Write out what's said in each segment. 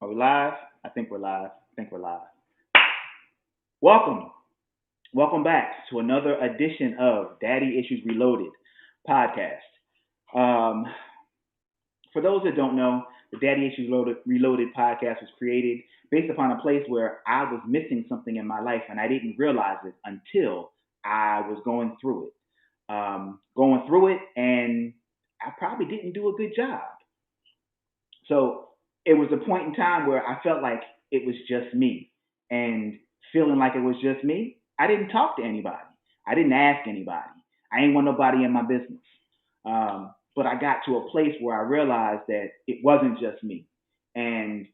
Are we live? I think we're live. I think we're live. Welcome. Welcome back to another edition of Daddy Issues Reloaded podcast. Um, for those that don't know, the Daddy Issues Reloaded podcast was created based upon a place where I was missing something in my life and I didn't realize it until I was going through it. And I probably didn't do a good job. So it was a point in time where I felt like it was just me. And feeling like it was just me, I didn't talk to anybody. I didn't ask anybody. I ain't want nobody in my business. But I got to a place where I realized that it wasn't just me. And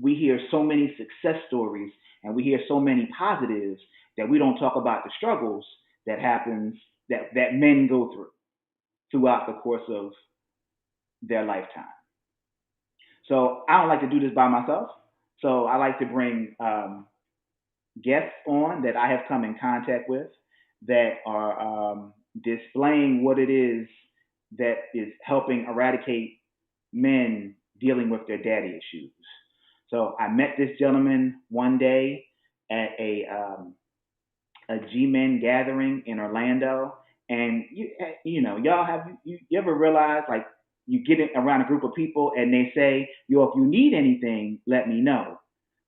we hear so many success stories and we hear so many positives that we don't talk about the struggles that happens that men go through throughout the course of their lifetime. So I don't like to do this by myself. So I like to bring guests on that I have come in contact with that are displaying what it is that is helping eradicate men dealing with their daddy issues. So I met this gentleman one day at a G-men gathering in Orlando, and y'all you ever realize like you get around a group of people and they say, yo, if you need anything, let me know.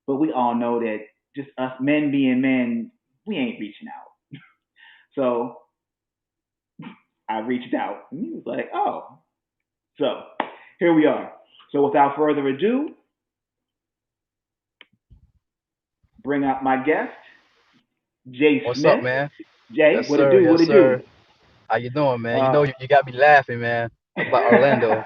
But we all know that just us men being men, we ain't reaching out. So I reached out and he was like, oh. So here we are. So without further ado, bring out my guest, Jay What's up, Smith. man? Jay, Yes, what it sir. do? What Yes, it do? sir. How you doing, man? Uh, You got me laughing, man, about Orlando.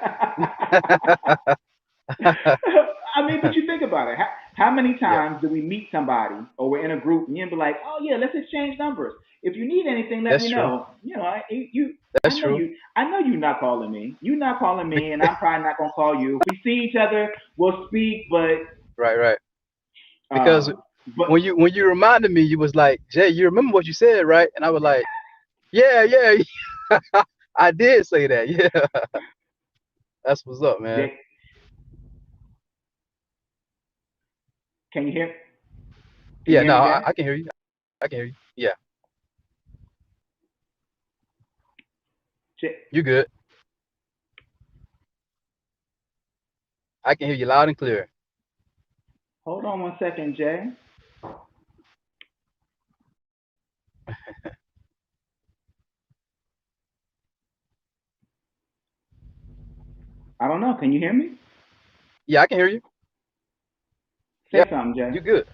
I mean, but you think about it. How many Yeah, times do we meet somebody or we're in a group and you be like, oh yeah, let's exchange numbers. If you need anything, let that's me true. know. I That's know true. you. I know you're not calling me. You're not calling me, and I'm probably not gonna call you. If we see each other, we'll speak. Right, right. Because Um, but when you reminded me, you was like, Jay, you remember what you said, right? And I was like, yeah, yeah, I did say that. Yeah, that's what's up, man. Jay, can you hear? Can you Yeah, hear no, me, I, Jay? I can hear you. I can hear you. Yeah, Jay, you good. I can hear you loud and clear. hold on 1 second, Jay. I don't know. Can you hear me? Yeah, I can hear you. Say Yep, something, Jay. you good.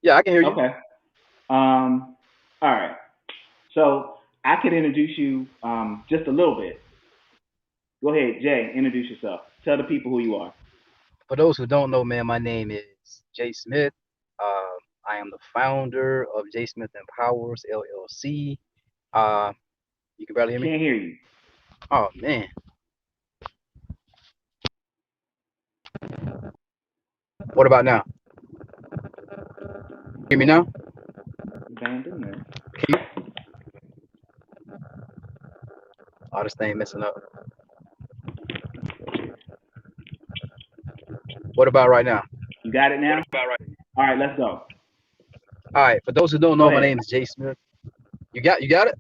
Yeah, I can hear you. Okay. Um, all right. So I could introduce you just a little bit. Go ahead, Jay. Introduce yourself. Tell the people who you are. For those who don't know, man, my name is Jay Smith. Uh, I am the founder of Jay Smith Empowers LLC. Uh, you can barely hear me. Can't hear you. Oh man, what about now? Hear me now? Abandonment. Can you? Oh, this thing messing up. What about right now? You got it now? All right, let's go. All right. For those who don't Go know, my ahead. name is Jay Smith. You got it?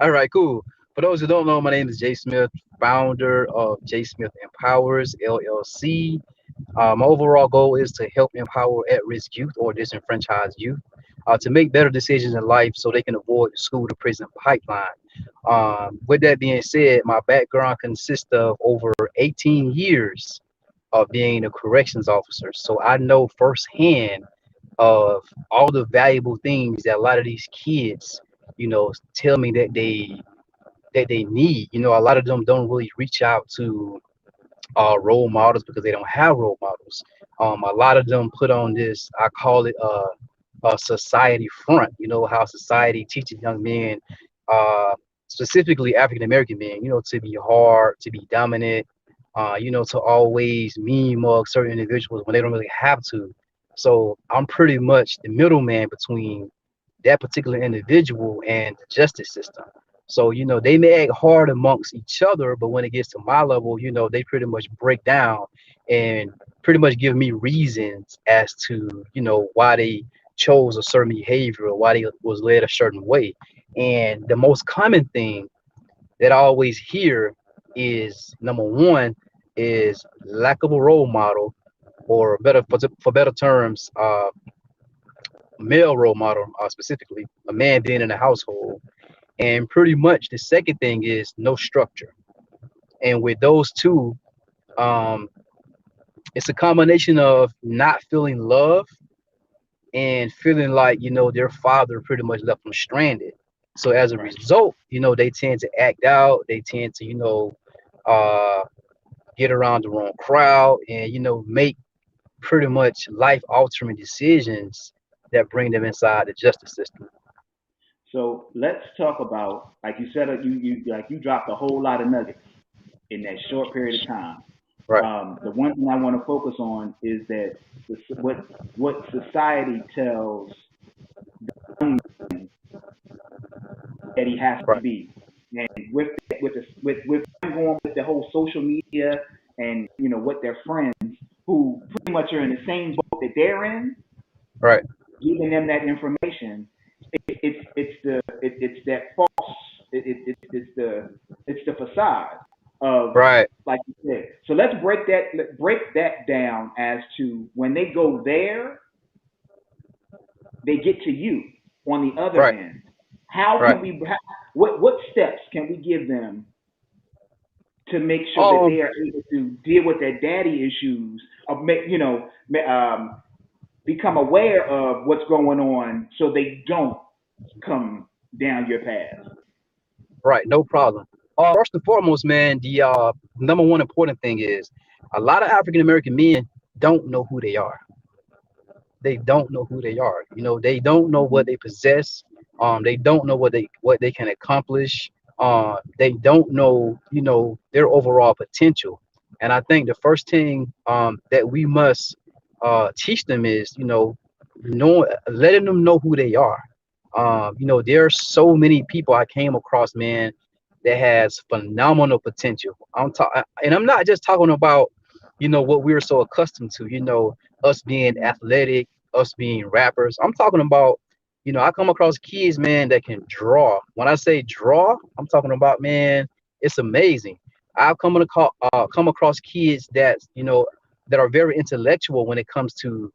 All right, cool. For those who don't know, my name is Jay Smith, founder of Jay Smith Empowers LLC. My overall goal is to help empower at-risk youth or disenfranchised youth to make better decisions in life so they can avoid the school to prison pipeline. With that being said, my background consists of over 18 years of being a corrections officer. So I know firsthand of all the valuable things that a lot of these kids, tell me that they need. A lot of them don't really reach out to role models because they don't have role models. A lot of them put on this, I call it a society front. You know how society teaches young men, specifically African American men, to be hard, to be dominant, to always mean mug certain individuals when they don't really have to. So I'm pretty much the middleman between that particular individual and the justice system. So, they may act hard amongst each other, but when it gets to my level, they pretty much break down and pretty much give me reasons as to, why they chose a certain behavior or why they was led a certain way. And the most common thing that I always hear is number one is lack of a role model, or better for better terms, male role model, specifically a man being in the household. And pretty much the second thing is no structure. And with those two, um, it's a combination of not feeling love and feeling like, their father pretty much left them stranded. So as a Right. result, they tend to act out, they tend to, uh, get around the wrong crowd and, make pretty much life altering decisions that bring them inside the justice system. So let's talk about, like you said, you dropped a whole lot of nuggets in that short period of time. Right, The one thing I want to focus on is that what society tells young men that he has to right, be, and with them going with the whole social media and what their friends who pretty much are in the same boat that they're in, right, giving them that information, it's that false, it's the facade of, right, like you said. So let's break that down as to when they go there, they get to you on the other right, end. How right. can we? What steps can we give them to make sure that Um, they are able to deal with their daddy issues, of become aware of what's going on, so they don't come down your path? right, no problem. First and foremost, man, the number one important thing is a lot of African American men don't know who they are. They don't know who they are. They don't know Mm-hmm. what they possess. They don't know what they can accomplish. They don't know, their overall potential. And I think the first thing that we must teach them is, letting them know who they are. There are so many people I came across, man, that has phenomenal potential. And I'm not just talking about, what we're so accustomed to. Us being Mm-hmm. athletic, us being rappers. I'm talking about, I come across kids, man, that can draw. When I say draw, I'm talking about, man, it's amazing. I've come across kids that are very intellectual when it comes to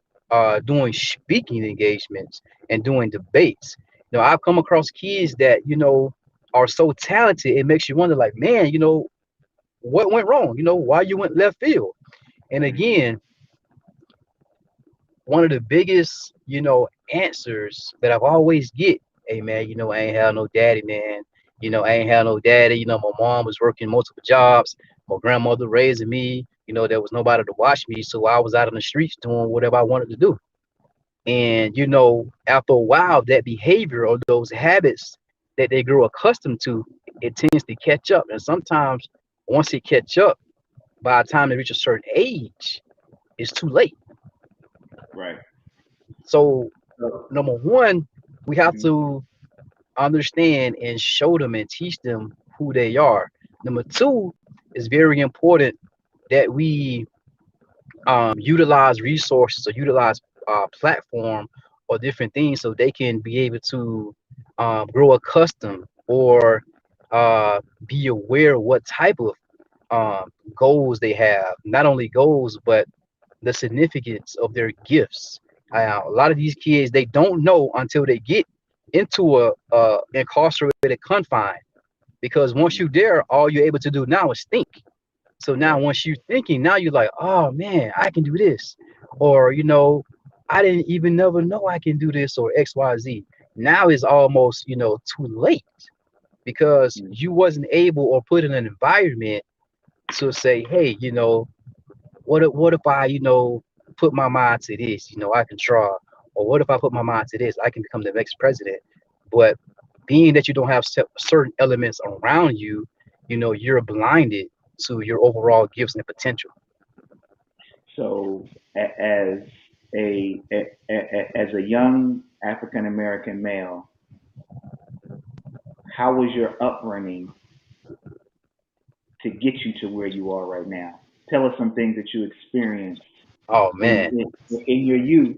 doing speaking engagements and doing debates. I've come across kids that, are so talented, it makes you wonder, like, man, what went wrong? Why you went left field? And Mm-hmm. again, one of the biggest, answers that I've always get, hey man, I ain't had no daddy, man. I ain't had no daddy. My mom was working multiple jobs. My grandmother raising me. There was nobody to watch me, so I was out on the streets doing whatever I wanted to do. And after a while, that behavior or those habits that they grew accustomed to, it tends to catch up. And sometimes once it catch up, by the time they reach a certain age, it's too late. Right. So So, number one, we have mhm. to understand and show them and teach them who they are. Number two, is very important that we utilize resources or utilize platform or different things so they can be able to grow accustomed or be aware of what type of goals they have. Not only goals, but the significance of their gifts. A lot of these kids, they don't know until they get into a incarcerated confine, because once you're there, all you're able to do now is think. So now Right. once you're thinking, now you're like, oh man, I can do this. Or, I didn't even never know I can do this, or XYZ. Now is almost, too late, because Mm-hmm. you wasn't able or put in an environment to say, hey, what if I, put my mind to this, I can draw. Or what if I put my mind to this, I can become the next president. But being that you don't have certain elements around you, you're blinded to your overall gifts and potential. So, as as a young African American male, how was your upbringing to get you to where you are right now? Tell us some things that you experienced Oh in man. in your youth.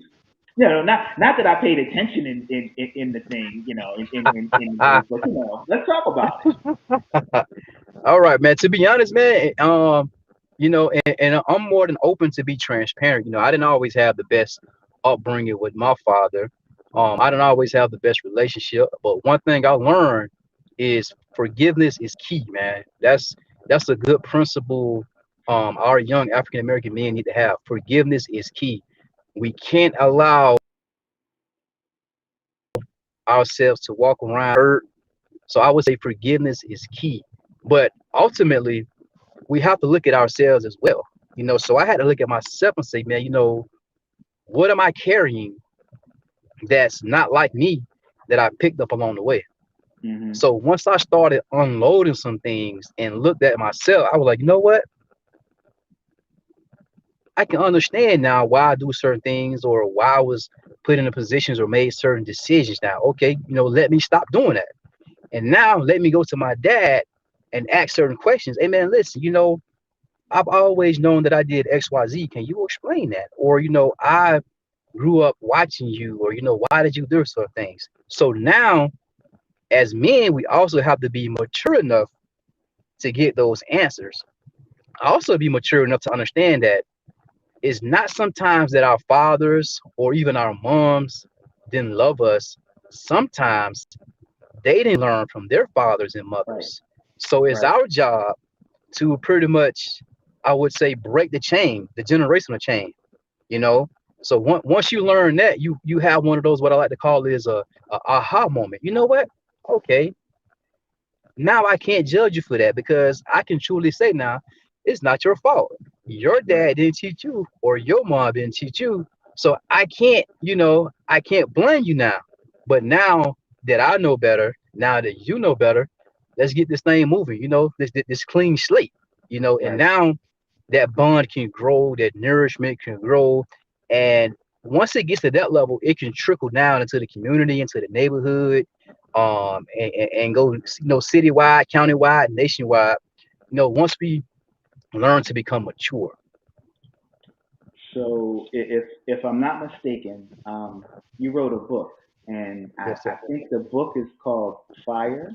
No, not that I paid attention in the thing, in the verse, but let's talk about it. All right, man. To be honest, man, and I'm more than open to be transparent. I didn't always have the best upbringing with my father. I didn't always have the best relationship. But one thing I learned is forgiveness is key, man. That's a good principle. Our young African American men need to have. Forgiveness is key. We can't allow ourselves to walk around hurt. So I would say forgiveness is key. But ultimately, we have to look at ourselves as well. So I had to look at myself and say, man, what am I carrying that's not like me that I picked up along the way? Hmm. So once I started unloading some things and looked at myself, I was like, you know what? I can understand now why I do certain things or why I was put in the positions or made certain decisions now. Okay, let me stop doing that. And now let me go to my dad and ask certain questions. Hey man, listen, I've always known that I did XYZ. Can you explain that? Or, I grew up watching you, or, why did you do certain things? So now, as men, we also have to be mature enough to get those answers. Also, be mature enough to understand that it's not sometimes that our fathers or even our moms didn't love us. Sometimes they didn't learn from their fathers and Right, mothers. So it's right, our job to pretty much, I would say, break the chain, the generational chain. you know so once you learn that, you have one of those, what I like to call is a aha moment. You know what? Okay, now I can't judge you for that, because I can truly say now, it's not your fault. Your right, dad didn't teach you, or your mom didn't teach you. So I can't blame you now. But now that I know better, now that you know better, let's get this thing moving. This clean slate. And right. now that bond can grow, that nourishment can grow. And once it gets to that level, it can trickle down into the community, into the neighborhood, and go, citywide, countywide, nationwide. Once we learn to become mature. So if I'm not mistaken, you wrote a book, and Yes, I sir. think the book is called Fire.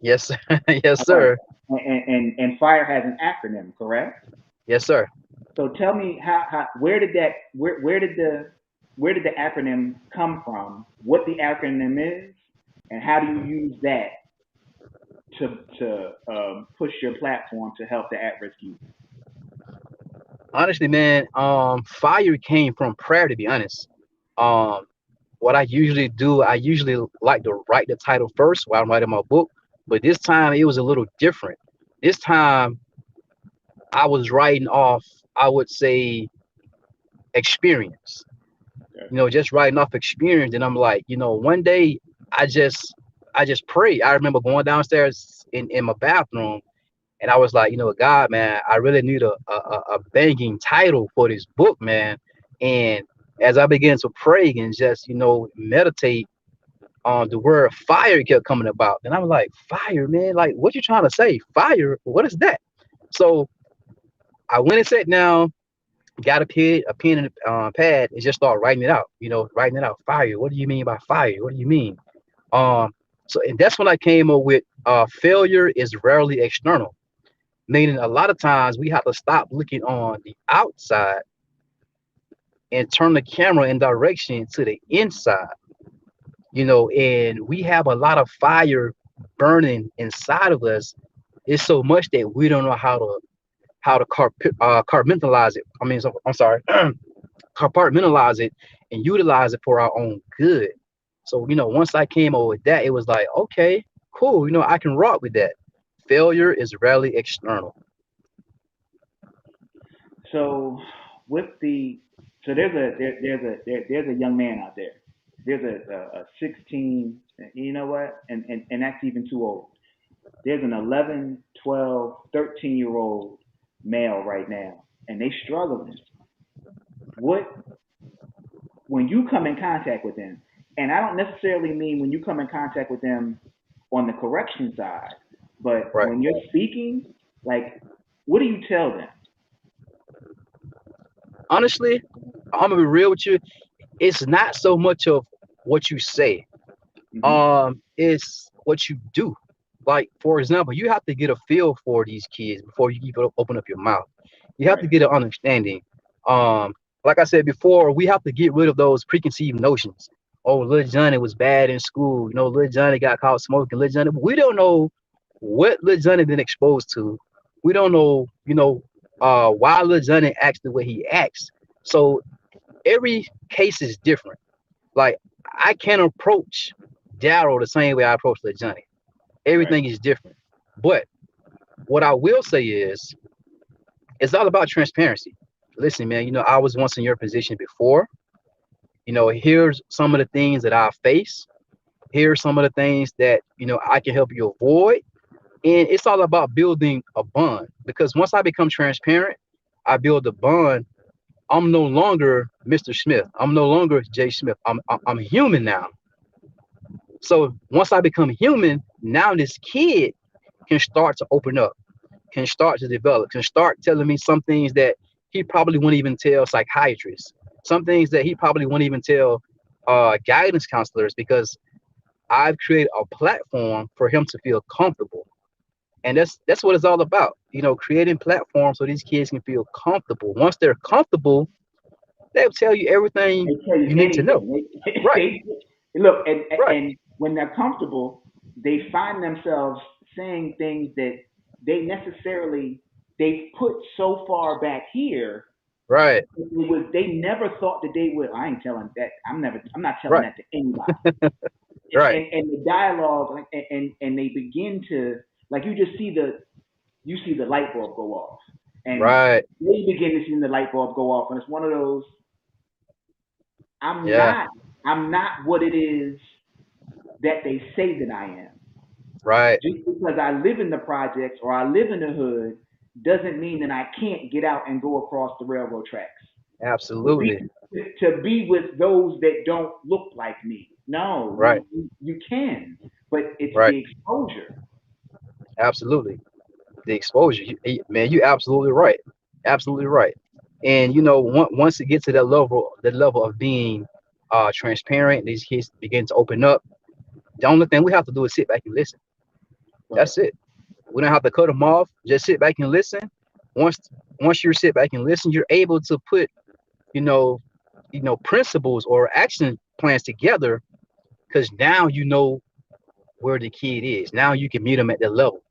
Yes, sir. Yes, All right, sir. and Fire has an acronym, correct? Yes, sir. So tell me how where did the acronym come from? What the acronym is, and how do you use that to push your platform to help the at-risk youth? Honestly, man, fire came from prayer. To be honest, um, what I usually do, I usually like to write the title first while I'm writing my book. But this time it was a little different. This time I was writing off, I would say, experience. Okay. Just writing off experience. And I'm like, one day I just I just prayed. I remember going downstairs in my bathroom, and I was like, God, man, I really need a banging title for this book, man. And as I began to pray and just, meditate on the word fire, kept coming about. And I'm like, fire, man, like what you trying to say? Fire? What is that? So I went and sat down, got a pen and a pad, and just start writing it out. Writing it out. Fire. What do you mean by fire? What do you mean? Um, and that's when I came up with failure is rarely external, meaning a lot of times we have to stop looking on the outside and turn the camera in direction to the inside. And we have a lot of fire burning inside of us. It's so much that we don't know how to compartmentalize it. I'm sorry, compartmentalize it and utilize it for our own good. So, once I came over with that, it was like, okay, cool. I can rock with that. Failure is rarely external. So with the so there's a young man out there. There's a 16. You know what? And that's even too old. There's an 11, 12, 13-year old male right now, and they struggling. What when you come in contact with them, and I don't necessarily mean when you come in contact with them on the correction side. But Right. when you're speaking, like, what do you tell them? Honestly, I'm gonna be real with you. It's not so much of what you say. Hmm. It's what you do. Like, for example, you have to get a feel for these kids before you even open up your mouth. You have Right. to get an understanding. Um, like I said before, we have to get rid of those preconceived notions. Oh, little Johnny was bad in school. You know, little Johnny got caught smoking. Little Johnny, we don't know what little Johnny been exposed to. We don't know, why little Johnny acts the way he acts. So every case is different. Like, I can't approach Daryl the same way I approach little Johnny. Right. Everything is different. But what I will say is, it's all about transparency. Listen, man, I was once in your position before. Here's some of the things that I face. Here's some of the things that, I can help you avoid. And it's all about building a bond, because once I become transparent, I build a bond. I'm no longer Mr. Smith. I'm no longer Jay Smith. I'm human now. So once I become human, now this kid can start to open up, can start to develop, can start telling me some things that he probably wouldn't even tell psychiatrists, some things that he probably wouldn't even tell guidance counselors, because I've created a platform for him to feel comfortable. And that's what it's all about, creating platforms so these kids can feel comfortable. Once they're comfortable, they'll tell you everything They tell you you need to know. anything. Right, They look, and right, and when they're comfortable, they find themselves saying things that they necessarily they put so far back here. right, It was they never thought that they would. I ain't telling that. I'm not telling right, that to anybody. right. And the dialogue, and they begin to, like, you see the light bulb go off, and Right. they begin to see the light bulb go off, and it's one of those. I'm Yeah. not. I'm not what it is that they say that I am. Right. Just because I live in the projects or I live in the hood doesn't mean that I can't get out and go across the railroad tracks. To be Absolutely. to be with those that don't look like me. No, Right. you can, but it's Right. the exposure. Absolutely. The exposure, man. You absolutely right. Absolutely right. And once it gets to that level of being transparent, these kids begin to open up. The only thing we have to do is sit back and listen. Right, That's it. We don't have to cut them off. Just sit back and listen. Once once you sit back and listen, you're able to put you know principles or action plans together, because now you know where the kid is. Now you can meet them at their level.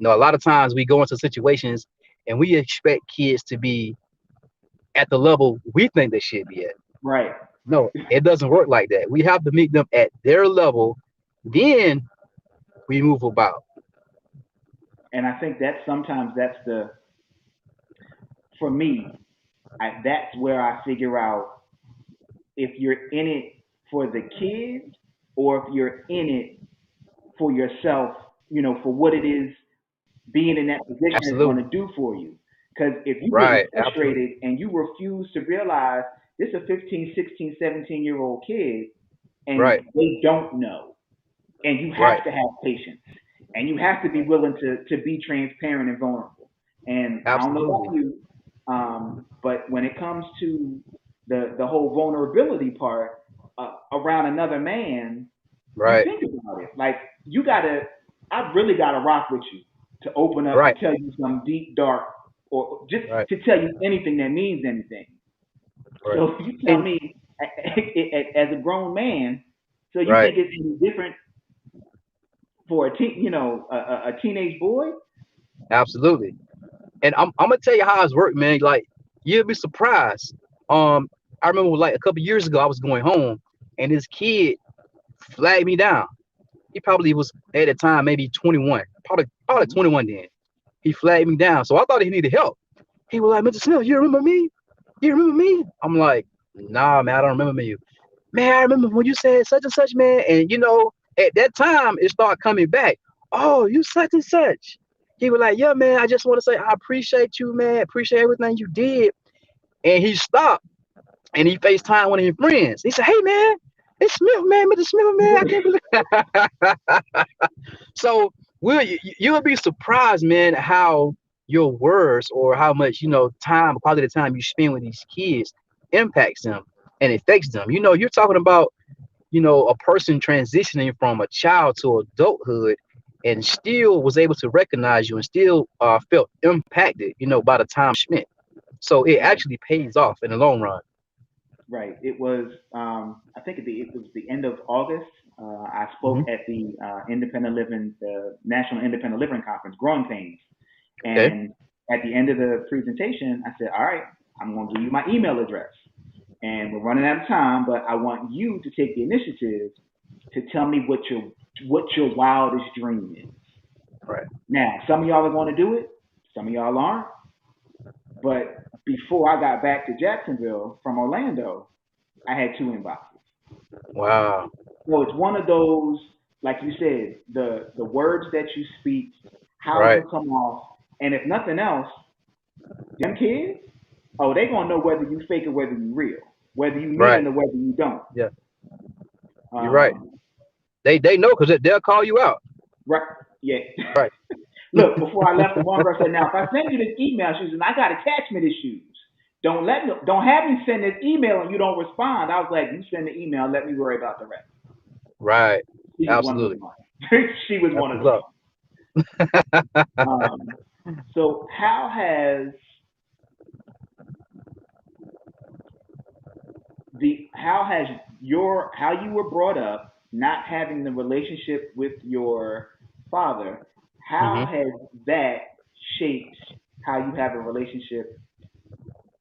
A lot of times we go into situations and we expect kids to be at the level we think they should be at. right. No, it doesn't work like that. We have to meet them at their level, then we move about. And I think that sometimes that's the for me. That's where I figure out if you're in it for the kids or if you're in it for yourself, for what it is being in that position is going Absolutely. to do for you. Because if you're getting Right. Absolutely. frustrated and you refuse to realize this is a 15, 16, 17-year-old kid and Right. they don't know, and you Right. have to have patience and you have to be willing to be transparent and vulnerable. And I don't know about Absolutely. you, but when it comes to the whole vulnerability part around another man, you Right. think about it. Like, you gotta, I really gotta rock with you to open up and Right. tell you some deep, dark, or just Right. to tell you anything that means anything. Right. So you tell And me, as a grown man, so you right. think it's any different for a teenage boy? Absolutely. And I'm gonna tell you how it's worked, man. Like, you'll be surprised. I remember, like, a couple years ago, I was going home, and this kid flagged me down. He probably was at the time maybe 21, probably Mhm. 21 then. He flagged me down, so I thought he needed help. He was like, "Mr. Smith, you remember me? You remember me?" I'm like, "Nah, man, I don't remember you." Man, I remember when you said such and such, man. And at that time, it started coming back. Oh, you such and such. He was like, "Yeah, man, I just want to say I appreciate you, man. Appreciate everything you did." And he stopped and he FaceTimed one of his friends. He said, "Hey, man." It's Smith, man, Mr. Smith, man. I can't believe. So you'll be surprised, man, how your words or how much time, quality of time you spend with these kids impacts them and affects them. You're talking about a person transitioning from a child to adulthood and still was able to recognize you and still felt impacted, by the time spent. So it Right. actually pays off in the long run. Right. It was, I think it was the end of August. I spoke Hmm. at the Independent Living, the National Independent Living Conference, Growing Pains. Okay. And at the end of the presentation, I said, all right, I'm going to give you my email address. And we're running out of time, but I want you to take the initiative to tell me what your wildest dream is. Right. Now, some of y'all are going to do it, some of y'all aren't. But before I got back to Jacksonville from Orlando, I had two inboxes. Wow. So it's one of those, like you said, the words that you speak, how Right. you come off, and if nothing else, them kids, oh, they gonna know whether you fake or whether you real, whether you mean Right. it or whether you don't. Yeah. You're right. Um, They know because they'll call you out. right? Yeah. Right. Look, before I left, the one girl said, "Now, if I send you this email, she said I got attachment issues. Don't have me send this email and you don't respond." I was like, "You send the email, let me worry about the rest." Right. She was one of the Absolutely. ones. She was That's one of what's the up. ones. So how has your how you were brought up, not having the relationship with your father, how Hmm. has that shaped how you have a relationship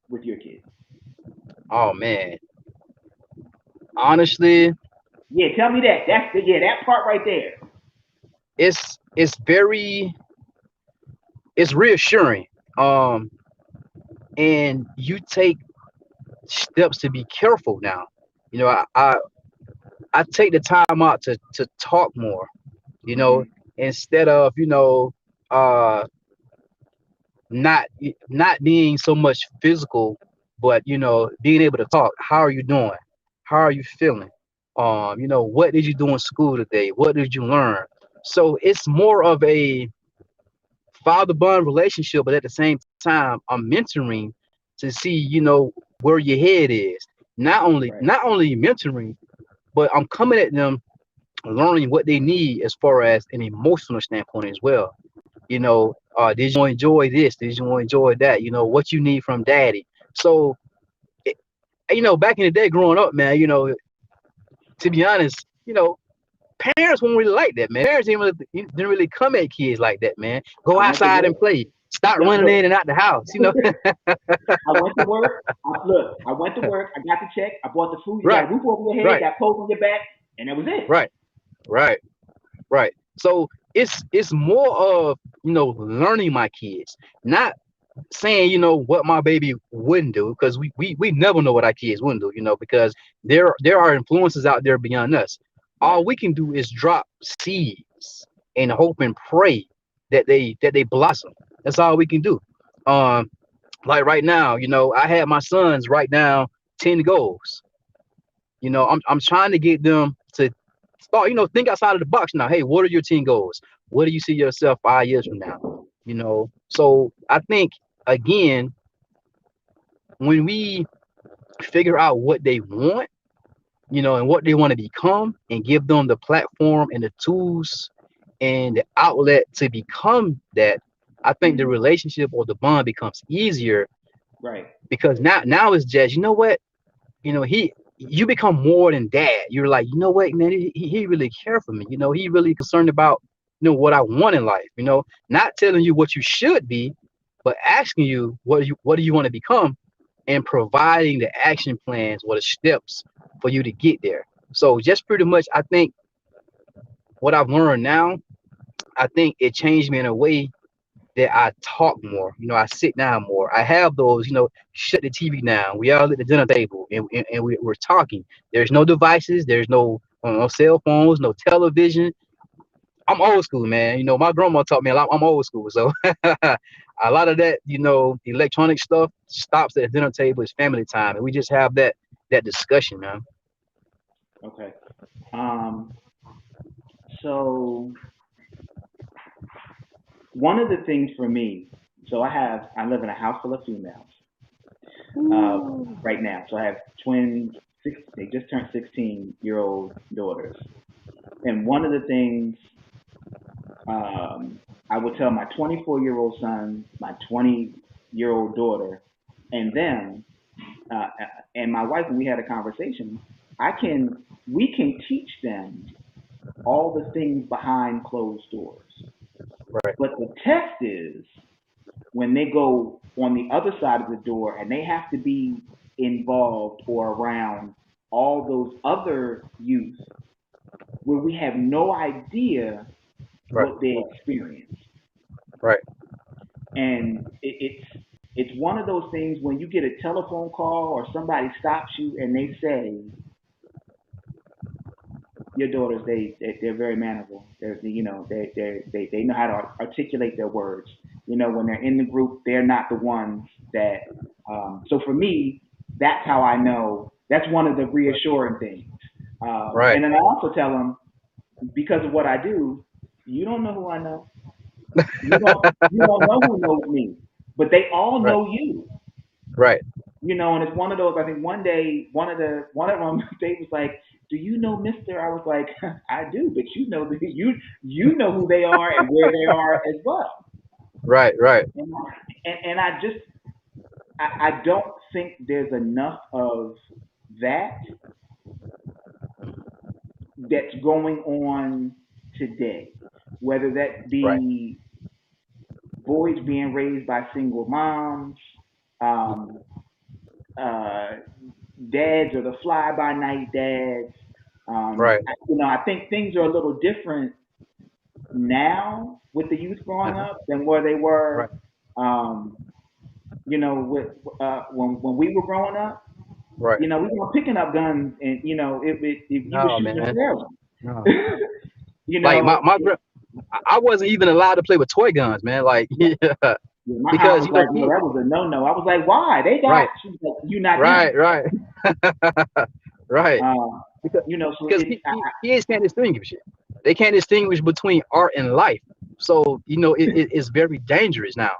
with your kids? Oh man. Honestly, Yeah, tell me that. That part right there. it's very it's reassuring. Um, and you take steps to be careful now. You know, I take the time out to talk more. You know, Hmm. instead of uh not not being so much physical, but being able to talk. How are you doing? How are you feeling? What did you do in school today? What did you learn? So it's more of a father bond relationship, but at the same time, I'm mentoring to see, where your head is. Not only Right. not only mentoring, but I'm coming at them learning what they need as far as an emotional standpoint as well. Did you enjoy this? Did you enjoy that? What you need from daddy. So, it, back in the day growing up, man, to be honest, parents weren't really like that, man. Parents didn't really come at kids like that, man. Go I went to outside work. and play. Start Yep. running Look, in and out the house. I went to work. I went to work. I got the check. I bought the food. You got Right, a roof over your head. You right, got clothes on your back, and that was it. right, right, right. So it's more of learning my kids, not saying what my baby wouldn't do, because we never know what our kids wouldn't do, because there are influences out there beyond us. Right. All we can do is drop seeds and hope and pray that they blossom. That's all we can do. um like right now, I had my sons write down 10 goals. I'm trying to get them to start, think outside of the box now. Hey, what are your 10 goals? What do you see yourself 5 years from now? So I think, again, when we figure out what they want, and what they want to become, and give them the platform and the tools and the outlet to become that, I think the Hmm. relationship or the bond becomes easier, Right. because now it's just, what, he you become more than dad. You're like, what, man, he really cared for me. He really concerned about what I want in life. Not telling you what you should be, but asking you what do you want to become, and providing the action plans or the steps for you to get there. So just pretty much, I think what I've learned now, I think it changed me in a way that I talk more. I sit down more. I have those, shut the TV down. We all at the dinner table, and we're talking. There's no devices. There's no cell phones, no television. I'm old school, man. My grandma taught me a lot. I'm old school, so a lot of that, electronic stuff stops at the dinner table. It's family time, and we just have that discussion, man. Okay. Um, so one of the things for me, so I live in a house full of females uh, Ooh. right now. So I have twin they just turned 16-year-old daughters, and one of the things I would tell my 24-year-old son, my 20-year-old daughter, and them, and my wife, when we had a conversation, we can teach them all the things behind closed doors. Right, But the test is when they go on the other side of the door and they have to be involved or around all those other youth where we have no idea right, what they experience. right. And it's one of those things when you get a telephone call or somebody stops you and they say, your daughters, they're very mannerable. They know how to articulate their words. When they're in the group, they're not the ones that. So for me, that's how I know. That's one of the reassuring things. Right. And then I also tell them, because of what I do, you don't know who I know. You don't know who knows me, but they all Right, know you. right. And it's one of those. I think one day, one of them, they was like, "Do you know Mister?" I was like, "I do, but you know who they are and where they are as well." Right, right, And I just I don't think there's enough of that that's going on today, whether that right. be boys being raised by single moms, um, uh, dads or the fly by night dads. Right. I think things are a little different now with the youth growing Uh-huh. up than where they Right, were, um, with when we were growing up. right. We weren't picking up guns, and if you were No, shooting a man. fair one. No. you Like know, I wasn't even allowed to play with toy guns, man. Like, yeah, my aunt because was like, "No, that was a no-no." I was like, "Why? They got." right, She was like, "You not them." right, right, right. Uh, Because so because it's kids can't distinguish it. They can't distinguish between art and life. So it's very dangerous now.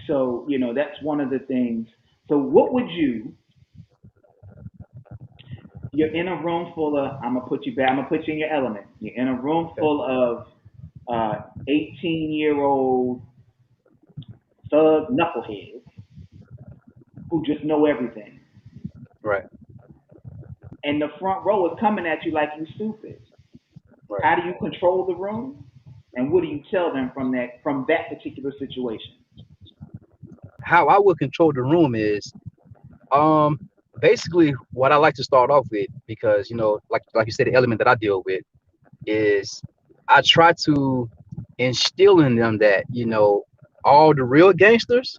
so that's one of the things. So what would you? You're in a room full of. I'm gonna put you back. I'm gonna put you in your element. You're in a room Okay. full of 18-year-old thug knuckleheads who just know everything, Right, and the front row is coming at you like you stupid. right. How do you control the room? And what do you tell them from that particular situation? How I would control the room is um basically what I like to start off with, because like you said, the element that I deal with is I try to instill in them that all the real gangsters,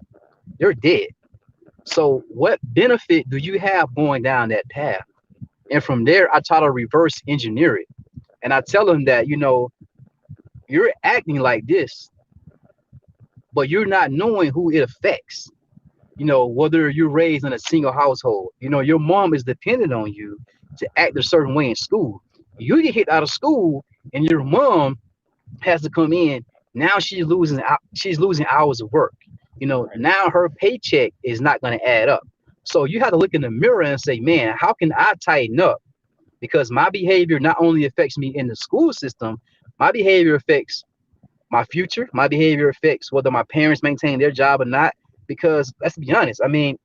they're dead. So what benefit do you have going down that path? And from there, I try to reverse engineer it. And I tell them that, you're acting like this, but you're not knowing who it affects. Whether you're raised in a single household, your mom is dependent on you to act a certain way in school. You get hit out of school and your mom has to come in. Now she's losing hours of work. Right. Now her paycheck is not going to add up. So you have to look in the mirror and say, man, how can I tighten up? Because my behavior not only affects me in the school system, my behavior affects my future. My behavior affects whether my parents maintain their job or not. Because let's be honest, I mean,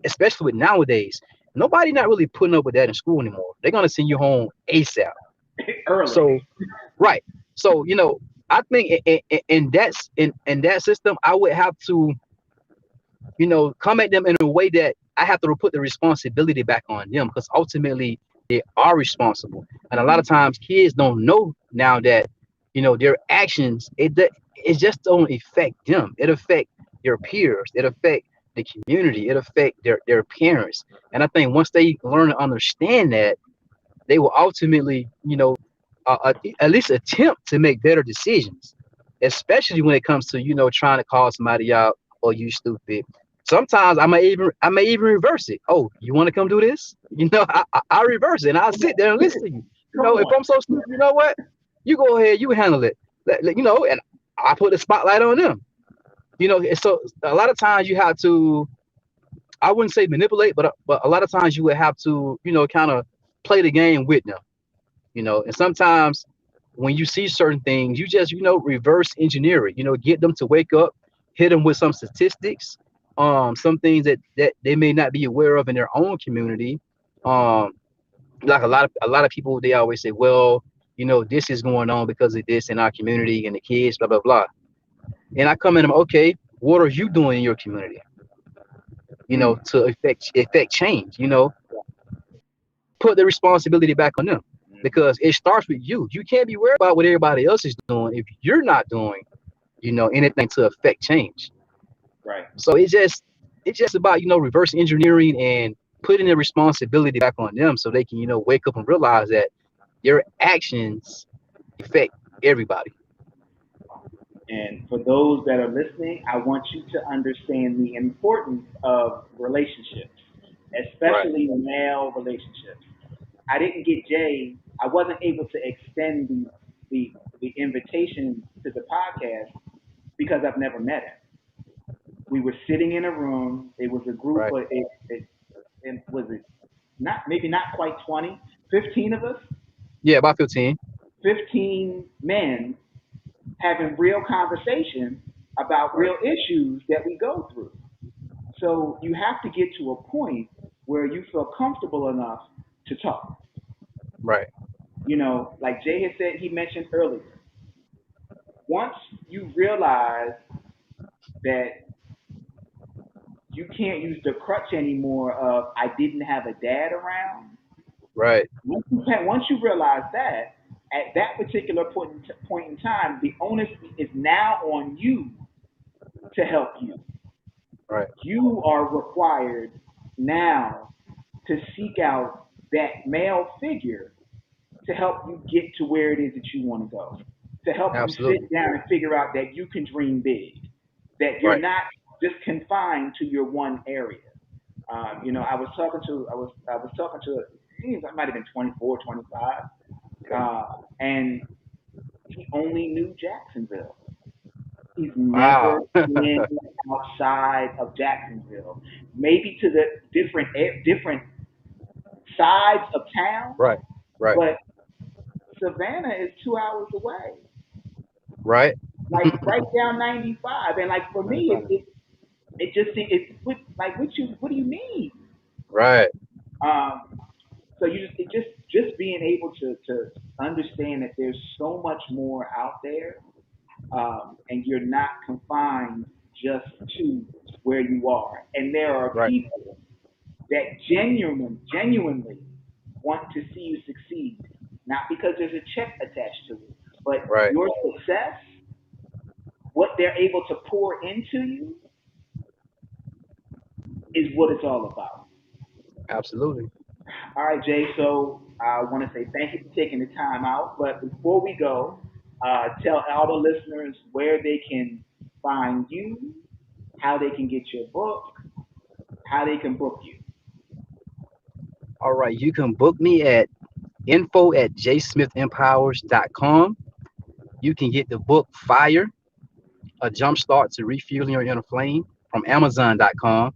especially with nowadays, nobody not really putting up with that in school anymore. They're gonna send you home ASAP. Early. So right. So I think in that system, I would have to come at them in a way that I have to put the responsibility back on them, because ultimately they are responsible. And a lot Hmm. of times kids don't know now that their actions, it just don't affect them. It affect their peers. It affect the community. It affect their parents. And I think once they learn to understand that, they will ultimately at least attempt to make better decisions, especially when it comes to trying to call somebody out, or you stupid, Sometimes I may even reverse it. Oh, you want to come do this? I reverse it and I'll sit there and listen to you. Come If on. I'm so stupid, you know what? You go ahead, you handle it. And I put the spotlight on them. And so a lot of times you have to, I wouldn't say manipulate, but a lot of times you would have to, kind of play the game with them. And sometimes when you see certain things, you just, reverse engineer it. Get them to wake up, hit them with some statistics, some things that they may not be aware of in their own community. Um, like a lot of people, they always say, well, this is going on because of this in our community and the kids, blah blah blah. And I come in, okay, what are you doing in your community? Mm, To affect change. Put the responsibility back on them mhm. because it starts with you. You can't be worried about what everybody else is doing if you're not doing, anything to affect change. Right. So it's just about, reverse engineering and putting the responsibility back on them so they can, wake up and realize that your actions affect everybody. And for those that are listening, I want you to understand the importance of relationships, Right, especially male relationships. I didn't get Jay. I wasn't able to extend the invitation to the podcast because I've never met him. We were sitting in a room. It was a group right. of it was it not maybe not quite 20, 15 of us, Yeah, about 15. 15 men having real conversation about Right, real issues that we go through. So you have to get to a point where you feel comfortable enough to talk. right, Like Jay had said, he mentioned earlier, once you realize that you can't use the crutch anymore of I didn't have a dad around, right. once you realize that, at that particular point in time, the onus is now on you to help you. Right. You are required now to seek out that male figure to help you get to where it is that you want to go, to help you Absolutely. sit down and figure out that you can dream big, that you're Right. not just confined to your one area. I was talking to he might have been 24, 25, Okay. and he only knew Jacksonville. He's never Wow. been outside of Jacksonville. Maybe to the different sides of town, Right. Right. but Savannah is 2 hours away, Right. like right down 95. And like for me, it 95. it, it just like what do you mean? Right. Um, so just being able to understand that there's so much more out there, and you're not confined just to where you are. And there are Right. people that genuinely want to see you succeed, not because there's a check attached to it, but Right. your success, what they're able to pour into you, is what it's all about. Absolutely. All right, Jay. So I want to say thank you for taking the time out. But before we go, tell all the listeners where they can find you, how they can get your book, how they can book you. All right. You can book me at info@jsmithempowers.com. You can get the book Fire, a jump start to refueling your inner flame from Amazon.com.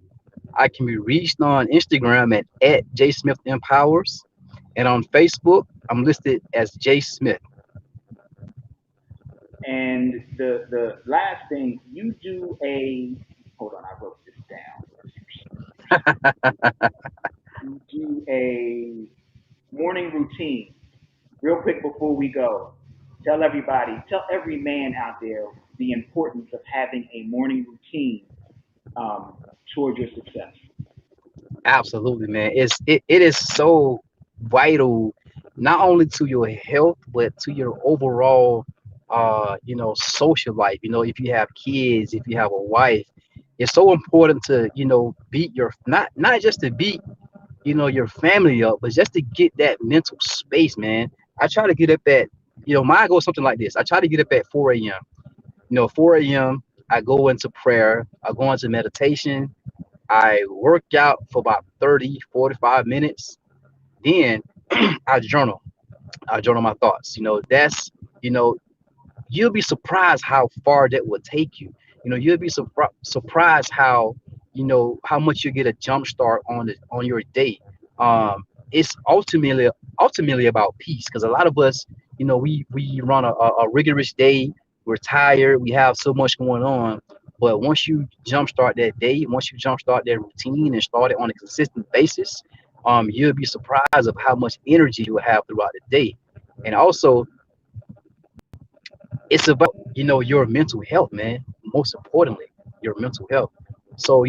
I can be reached on Instagram at jsmithempowers. And on Facebook, I'm listed as J Smith. And the last thing, you do a hold on, I wrote this down. You do a morning routine. Real quick before we go, tell every man out there the importance of having a morning routine, um, toward your success. Absolutely, man. It is so vital, not only to your health, but to your overall, social life. If you have kids, if you have a wife, it's so important to, beat your not just to beat, your family up, but just to get that mental space, man. I try to get up at, mine goes something like this. I try to get up at 4 a.m. 4 a.m. I go into prayer, I go into meditation, I work out for about 30, 45 minutes. Then I journal. I journal my thoughts. That's, you know, you'll be surprised how far that will take you. You'll be surprised how much you get a jump start on your day. It's ultimately about peace, because a lot of us, we run a rigorous day. We're tired. We have so much going on. But once you jumpstart that day, once you jumpstart that routine and start it on a consistent basis, you'll be surprised of how much energy you will have throughout the day. And also, it's about your mental health, man. Most importantly, your mental health. So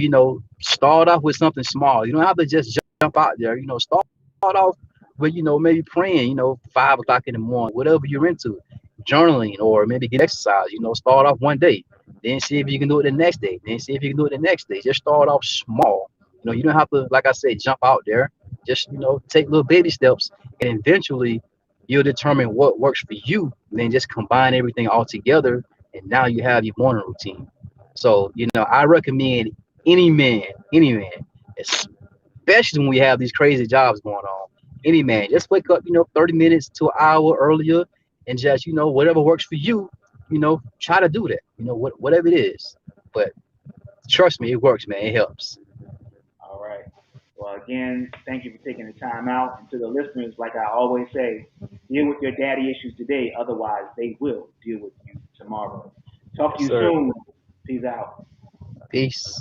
start off with something small. You don't have to just jump out there. Start off with maybe praying, 5 o'clock in the morning, whatever you're into, journaling, or maybe get exercise. Start off one day, then see if you can do it the next day, then see if you can do it the next day. Just start off small. You don't have to, like I said, jump out there. Just take little baby steps, and eventually you'll determine what works for you, and then just combine everything all together, and now you have your morning routine. So I recommend any man, especially when we have these crazy jobs going on, any man, just wake up 30 minutes to an hour earlier, and just whatever works for you, try to do that, whatever it is. But trust me, it works, man. It helps. All right. Well, again, thank you for taking the time out. And to the listeners, like I always say, deal with your daddy issues today. Otherwise, they will deal with you tomorrow. Talk to Yes, you sir. soon. Peace out. Peace.